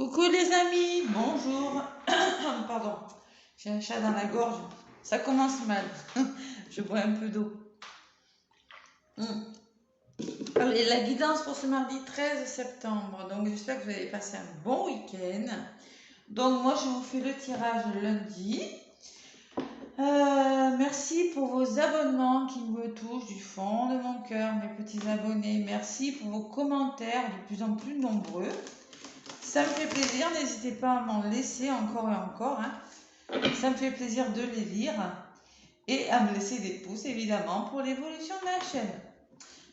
Coucou les amis, bonjour. Pardon, j'ai un chat dans la gorge. Ça commence mal. Je bois un peu d'eau. Allez, la guidance pour ce mardi 13 septembre. Donc j'espère que vous allez passer un bon week-end. Donc moi je vous fais le tirage lundi. Merci pour vos abonnements qui me touchent du fond de mon cœur, mes petits abonnés. Merci pour vos commentaires de plus en plus nombreux. Ça me fait plaisir, n'hésitez pas à m'en laisser encore et encore. Ça me fait plaisir de les lire et à me laisser des pouces évidemment pour l'évolution de la chaîne.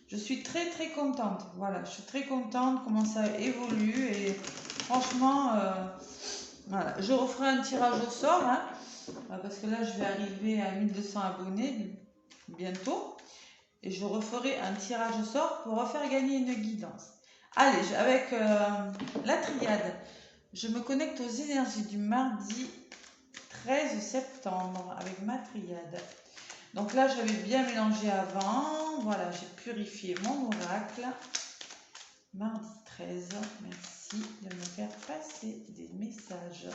Je suis très contente. Voilà, je suis très contente comment ça évolue et franchement, voilà. Je referai un tirage au sort parce que là je vais arriver à 1200 abonnés bientôt et je referai un tirage au sort pour refaire gagner une guidance. Allez, avec la triade, je me connecte aux énergies du mardi 13 septembre avec ma triade. Donc là, j'avais bien mélangé avant. Voilà, j'ai purifié mon oracle. Mardi 13, merci de me faire passer des messages.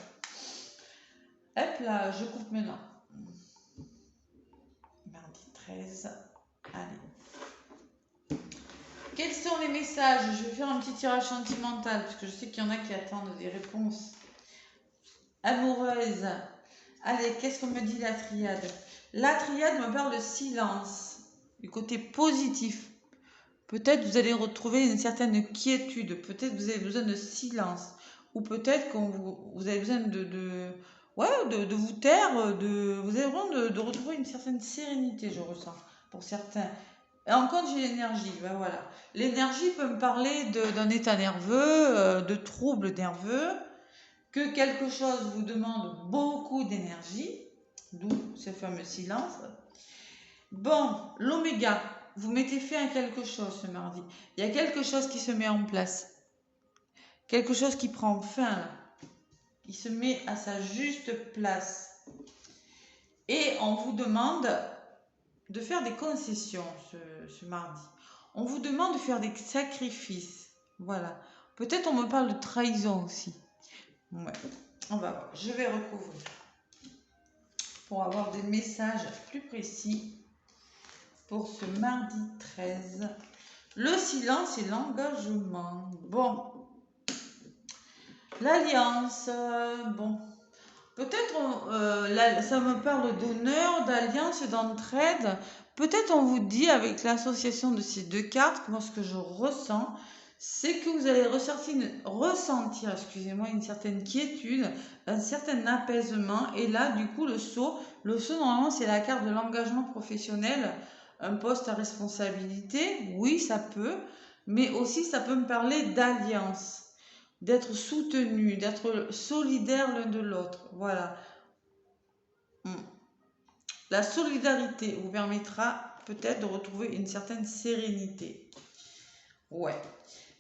Hop là, je coupe maintenant. Mardi 13, allez. Quels sont les messages? Je vais faire un petit tirage sentimental parce que je sais qu'il y en a qui attendent des réponses amoureuses. Allez, qu'est-ce qu'on me dit la triade? La triade me parle de silence, du côté positif. Peut-être vous allez retrouver une certaine quiétude, peut-être vous avez besoin de silence, ou peut-être que vous avez besoin de vous taire, vous avez besoin de retrouver une certaine sérénité, je ressens, pour certains. Et encore, j'ai l'énergie, ben voilà. L'énergie peut me parler d'un état nerveux, de troubles nerveux, que quelque chose vous demande beaucoup d'énergie, d'où ce fameux silence. Bon, l'oméga, vous mettez fin à quelque chose ce mardi. Il y a quelque chose qui se met en place. Quelque chose qui prend fin là. Qui se met à sa juste place. Et on vous demande de faire des concessions ce mardi. On vous demande de faire des sacrifices. Voilà. Peut-être on me parle de trahison aussi. Ouais. On va voir. Je vais recouvrir pour avoir des messages plus précis pour ce mardi 13. Le silence et l'engagement. Bon. L'alliance. Bon. Peut-être ça me parle d'honneur, d'alliance, d'entraide. Peut-être on vous dit avec l'association de ces deux cartes, moi ce que je ressens, c'est que vous allez ressentir une certaine quiétude, un certain apaisement. Et là, du coup, le saut normalement, c'est la carte de l'engagement professionnel, un poste à responsabilité. Oui, ça peut, mais aussi ça peut me parler d'alliance, d'être soutenu, d'être solidaire l'un de l'autre. Voilà. La solidarité vous permettra peut-être de retrouver une certaine sérénité. Ouais.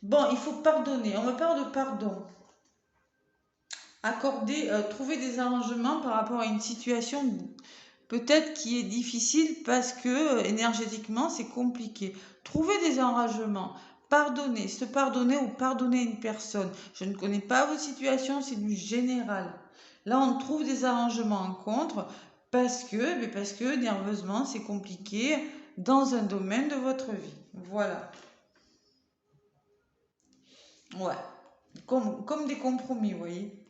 Bon, il faut pardonner. On me parle de pardon. Trouver des arrangements par rapport à une situation peut-être qui est difficile parce que énergétiquement c'est compliqué. Trouver des arrangements. Pardonner, se pardonner ou pardonner une personne. Je ne connais pas vos situations, c'est du général. Là, on trouve des arrangements en contre parce que nerveusement, c'est compliqué dans un domaine de votre vie. Voilà. Ouais. Comme des compromis, vous voyez.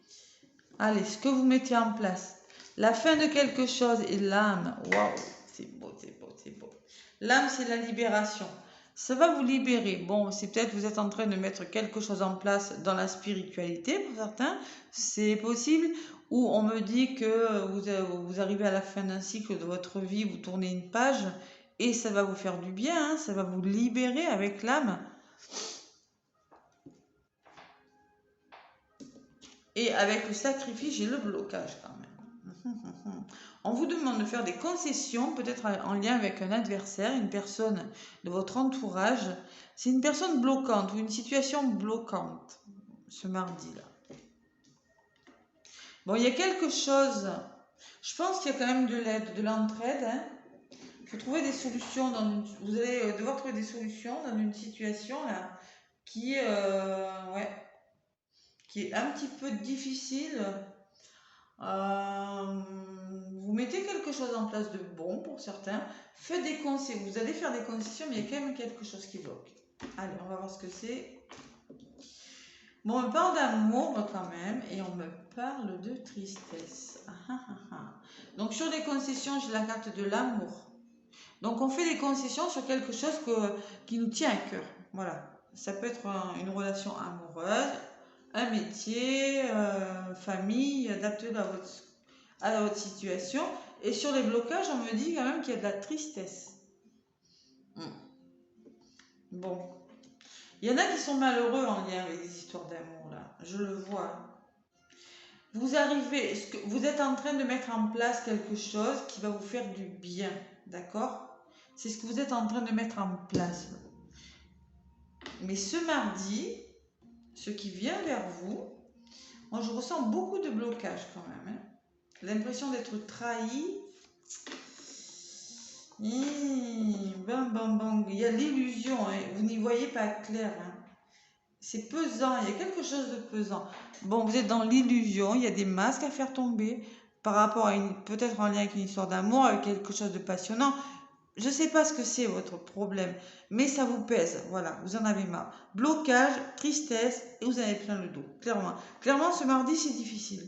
Allez, ce que vous mettez en place. La fin de quelque chose et l'âme. Waouh, c'est beau, c'est beau, c'est beau. L'âme, c'est la libération. Ça va vous libérer. Bon, c'est peut-être vous êtes en train de mettre quelque chose en place dans la spiritualité pour certains. C'est possible. Ou on me dit que vous arrivez à la fin d'un cycle de votre vie, vous tournez une page et ça va vous faire du bien. Ça va vous libérer avec l'âme. Et avec le sacrifice, j'ai le blocage quand même. On vous demande de faire des concessions, peut-être en lien avec un adversaire, une personne de votre entourage. C'est une personne bloquante ou une situation bloquante ce mardi-là. Bon, il y a quelque chose. Je pense qu'il y a quand même de l'aide, de l'entraide. Il faut trouver des solutions. Vous allez devoir trouver des solutions dans une situation là qui qui est un petit peu difficile. Vous mettez quelque chose en place de bon pour certains. Faites des concessions. Vous allez faire des concessions, mais il y a quand même quelque chose qui bloque. Allez, on va voir ce que c'est. Bon, on me parle d'amour quand même et on me parle de tristesse. Donc sur les concessions, j'ai la carte de l'amour. Donc on fait des concessions sur quelque chose qui nous tient à cœur. Voilà. Ça peut être une relation amoureuse, un métier, famille, adapté à votre situation. Et sur les blocages, on me dit quand même qu'il y a de la tristesse. Bon. Il y en a qui sont malheureux en lien avec des histoires d'amour, là. Je le vois. Vous êtes en train de mettre en place quelque chose qui va vous faire du bien. D'accord? C'est ce que vous êtes en train de mettre en place. Mais ce mardi, ce qui vient vers vous, moi je ressens beaucoup de blocage quand même. L'impression d'être trahi. Bam, bam, bam. Il y a l'illusion, vous n'y voyez pas clair. C'est pesant, il y a quelque chose de pesant. Bon, vous êtes dans l'illusion, il y a des masques à faire tomber par rapport à peut-être en lien avec une histoire d'amour, avec quelque chose de passionnant. Je ne sais pas ce que c'est votre problème, mais ça vous pèse. Voilà, vous en avez marre. Blocage, tristesse, et vous en avez plein le dos. Clairement. Clairement, ce mardi, c'est difficile.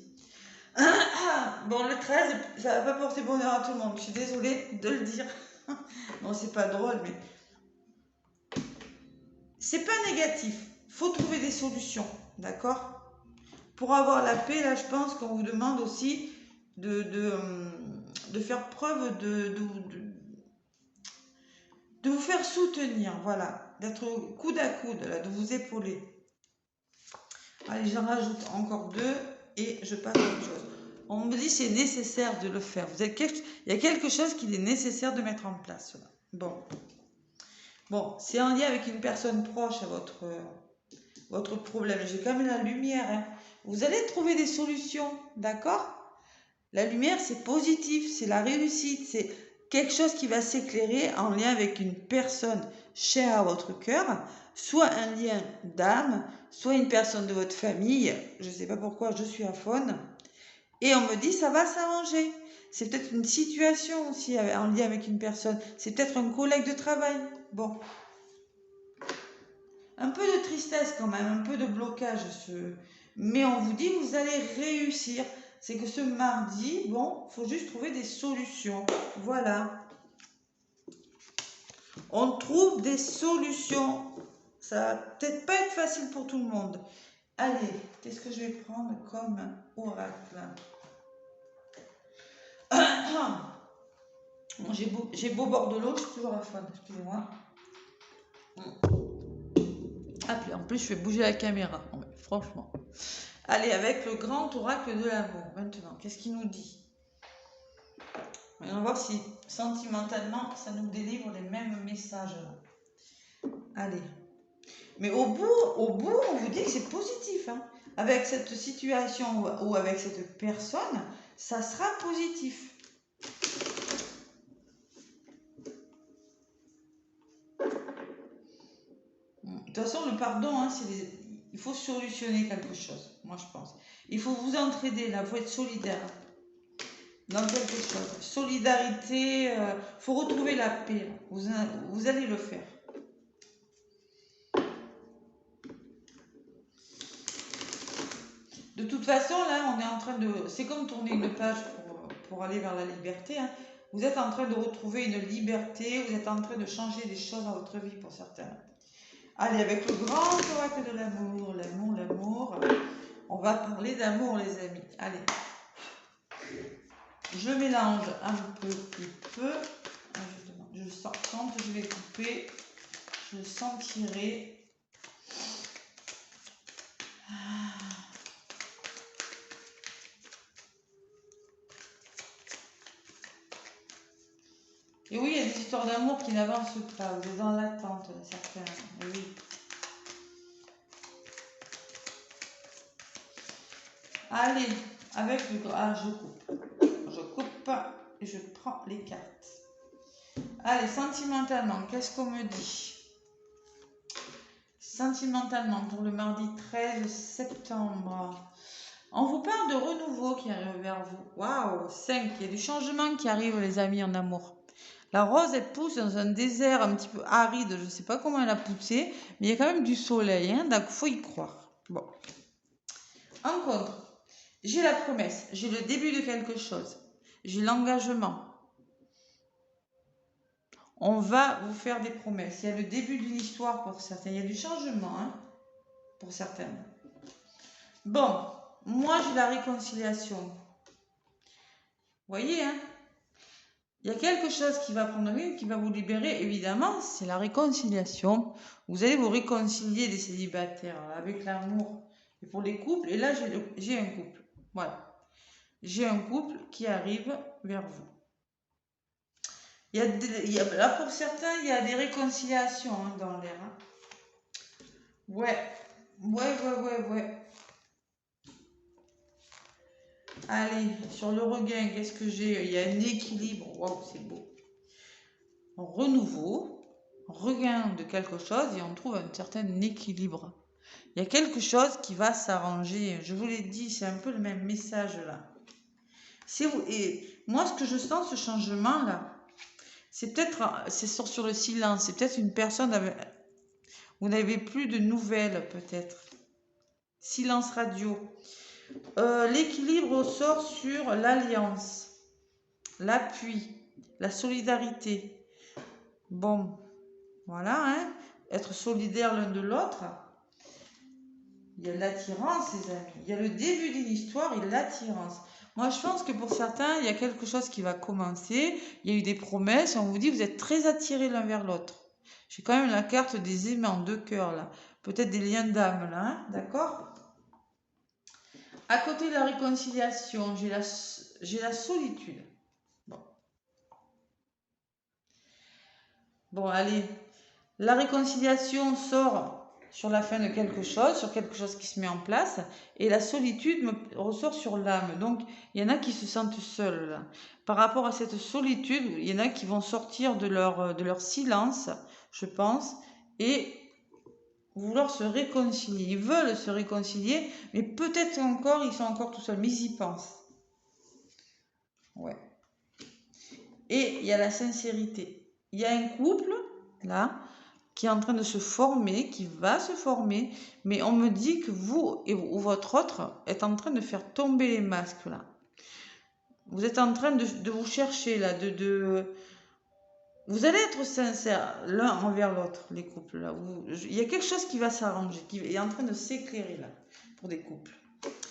Bon, le 13, ça va pas porter bonheur à tout le monde. Je suis désolée de le dire. Non, c'est pas drôle, mais c'est pas négatif. Faut trouver des solutions, d'accord? Pour avoir la paix, là, je pense qu'on vous demande aussi de faire preuve de vous faire soutenir, voilà, d'être coude à coude, là, de vous épauler. Allez, j'en rajoute encore 2 et je passe à autre chose. On me dit c'est nécessaire de le faire. Il y a quelque chose qu'il est nécessaire de mettre en place. Là. Bon, c'est en lien avec une personne proche à votre problème. J'ai quand même la lumière. Vous allez trouver des solutions, d'accord? La lumière, c'est positif, c'est la réussite, c'est quelque chose qui va s'éclairer en lien avec une personne chère à votre cœur, soit un lien d'âme, soit une personne de votre famille. Je ne sais pas pourquoi, je suis à faune. Et on me dit, ça va s'arranger. C'est peut-être une situation aussi en lien avec une personne. C'est peut-être un collègue de travail. Bon. Un peu de tristesse quand même, un peu de blocage. Mais on vous dit, vous allez réussir. C'est que ce mardi, bon, il faut juste trouver des solutions. Voilà. On trouve des solutions. Ça va peut-être pas être facile pour tout le monde. Allez, qu'est-ce que je vais prendre comme oracle? J'ai beau bord de l'eau, je suis toujours à fond, excusez-moi. En plus, je fais bouger la caméra, franchement. Allez, avec le grand oracle de l'amour, maintenant, qu'est-ce qu'il nous dit? On va voir si, sentimentalement, ça nous délivre les mêmes messages. Là. Allez. Mais au bout, on vous dit que c'est positif. Avec cette situation ou avec cette personne, ça sera positif. De toute façon, le pardon, il faut solutionner quelque chose, moi je pense. Il faut vous entraider, là, il faut être solidaire dans quelque chose. Solidarité, il faut retrouver la paix. Vous allez le faire. De toute façon, là, on est en train de... C'est comme tourner une page pour aller vers la liberté. Vous êtes en train de retrouver une liberté, vous êtes en train de changer des choses dans votre vie pour certains. Allez, avec le grand oracle de l'amour, l'amour, on va parler d'amour, les amis. Allez. Je mélange un petit peu. Je le sens quand je vais couper. Je le sentirai. Et oui, il y a des histoires d'amour qui n'avancent pas. Vous êtes dans l'attente, certains. Oui. Allez, avec le... je coupe. Je coupe et je prends les cartes. Allez, sentimentalement, qu'est-ce qu'on me dit? Sentimentalement, pour le mardi 13 septembre. On vous parle de renouveau qui arrive vers vous. Waouh, 5, il y a du changement qui arrive, les amis, en amour. La rose, elle pousse dans un désert un petit peu aride, je ne sais pas comment elle a poussé, mais il y a quand même du soleil, hein, donc il faut y croire. Bon. En contre, j'ai la promesse, j'ai le début de quelque chose, j'ai l'engagement. On va vous faire des promesses. Il y a le début d'une histoire pour certains. Il y a du changement, hein, pour certaines. Bon, moi j'ai la réconciliation. Vous voyez, hein? Il y a quelque chose qui va prendre vie, qui va vous libérer, évidemment, c'est la réconciliation. Vous allez vous réconcilier des célibataires avec l'amour. Et pour les couples, et là j'ai un couple. Voilà. J'ai un couple qui arrive vers vous. Là, pour certains, il y a des réconciliations, hein, dans l'air. Hein. Ouais. Allez, sur le regain, qu'est-ce que j'ai? Il y a un équilibre. Waouh, c'est beau. Renouveau, regain de quelque chose et on trouve un certain équilibre. Il y a quelque chose qui va s'arranger. Je vous l'ai dit, c'est un peu le même message là. Et moi, ce que je sens, ce changement là, c'est sur le silence. C'est peut-être une personne, vous n'avez plus de nouvelles peut-être. Silence radio. L'équilibre sort sur l'alliance, l'appui, la solidarité. Bon, voilà, hein. Être solidaire l'un de l'autre. Il y a l'attirance, les amis. Il y a le début d'une histoire et l'attirance. Moi, je pense que pour certains, il y a quelque chose qui va commencer. Il y a eu des promesses. On vous dit, vous êtes très attirés l'un vers l'autre. J'ai quand même la carte des aimants, 2 cœurs, là. Peut-être des liens d'âme, là, hein, d'accord? À côté de la réconciliation, j'ai la solitude. Bon, allez. La réconciliation sort sur la fin de quelque chose, sur quelque chose qui se met en place, et la solitude me ressort sur l'âme. Donc, il y en a qui se sentent seuls, là. Par rapport à cette solitude, il y en a qui vont sortir de leur silence, je pense, et vouloir se réconcilier. Ils veulent se réconcilier, mais peut-être encore, ils sont encore tout seuls, mais ils y pensent. Ouais. Et il y a la sincérité. Il y a un couple, là, qui est en train de se former, qui va se former, mais on me dit que vous ou votre autre est en train de faire tomber les masques, là. Vous êtes en train de vous chercher, là, Vous allez être sincères l'un envers l'autre, les couples, là. Il y a quelque chose qui va s'arranger, qui est en train de s'éclairer, là, pour des couples.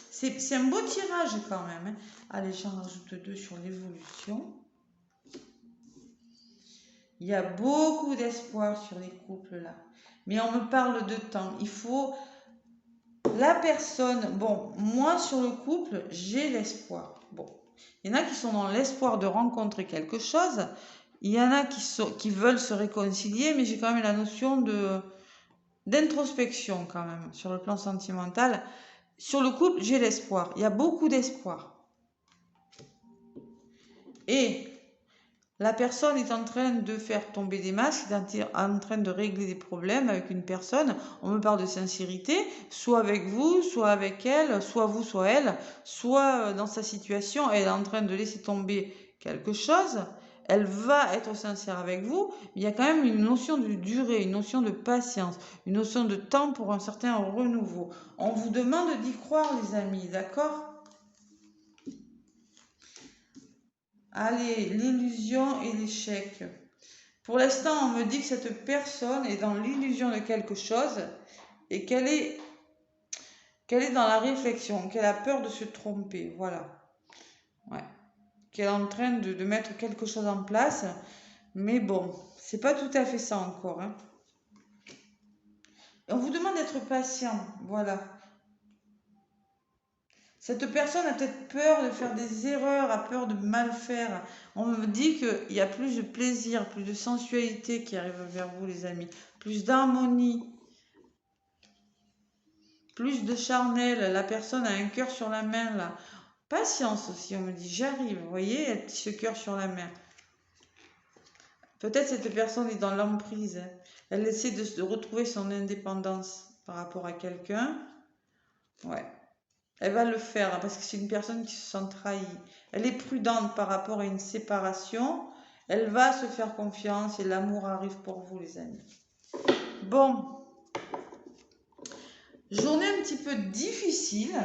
C'est un beau tirage, quand même, hein. Allez, j'en rajoute 2 sur l'évolution. Il y a beaucoup d'espoir sur les couples là. Mais on me parle de temps. Il faut... La personne... Bon, moi sur le couple, j'ai l'espoir. Bon, il y en a qui sont dans l'espoir de rencontrer quelque chose. Il y en a qui veulent se réconcilier, mais j'ai quand même la notion d'introspection quand même sur le plan sentimental. Sur le couple, j'ai l'espoir. Il y a beaucoup d'espoir. Et... la personne est en train de faire tomber des masques, est en train de régler des problèmes avec une personne. On me parle de sincérité, soit avec vous, soit avec elle, soit vous, soit elle, soit dans sa situation, elle est en train de laisser tomber quelque chose. Elle va être sincère avec vous, mais il y a quand même une notion de durée, une notion de patience, une notion de temps pour un certain renouveau. On vous demande d'y croire, les amis, d'accord ? Allez, l'illusion et l'échec. Pour l'instant, on me dit que cette personne est dans l'illusion de quelque chose et qu'elle est dans la réflexion, qu'elle a peur de se tromper. Voilà. Ouais. Qu'elle est en train de mettre quelque chose en place. Mais bon, c'est pas tout à fait ça encore. Hein. On vous demande d'être patient. Voilà. Cette personne a peut-être peur de faire des erreurs, a peur de mal faire. On me dit qu'il y a plus de plaisir, plus de sensualité qui arrive vers vous, les amis. Plus d'harmonie, plus de charnel. La personne a un cœur sur la main, là. Patience aussi, on me dit, j'arrive. Vous voyez, ce cœur sur la main. Peut-être cette personne est dans l'emprise. Hein. Elle essaie de retrouver son indépendance par rapport à quelqu'un. Ouais. Elle va le faire hein, parce que c'est une personne qui se sent trahie. Elle est prudente par rapport à une séparation. Elle va se faire confiance et l'amour arrive pour vous, les amis. Bon. Journée un petit peu difficile.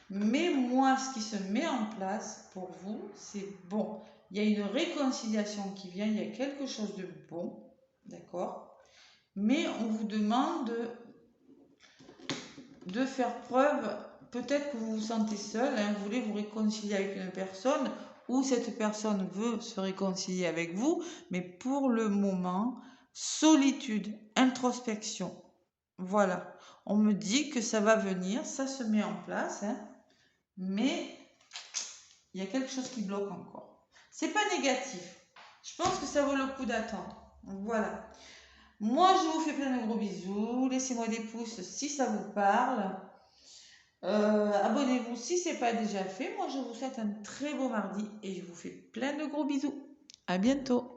Mais moi, ce qui se met en place pour vous, c'est bon. Il y a une réconciliation qui vient, il y a quelque chose de bon, d'accord? Mais on vous demande de faire preuve, peut-être que vous vous sentez seul, hein, vous voulez vous réconcilier avec une personne, ou cette personne veut se réconcilier avec vous, mais pour le moment, solitude, introspection. Voilà. On me dit que ça va venir, ça se met en place, hein. Mais il y a quelque chose qui bloque encore. C'est pas négatif. Je pense que ça vaut le coup d'attendre. Voilà. Moi, je vous fais plein de gros bisous. Laissez-moi des pouces si ça vous parle. Abonnez-vous si ce n'est pas déjà fait. Moi, je vous souhaite un très beau mardi et je vous fais plein de gros bisous. À bientôt.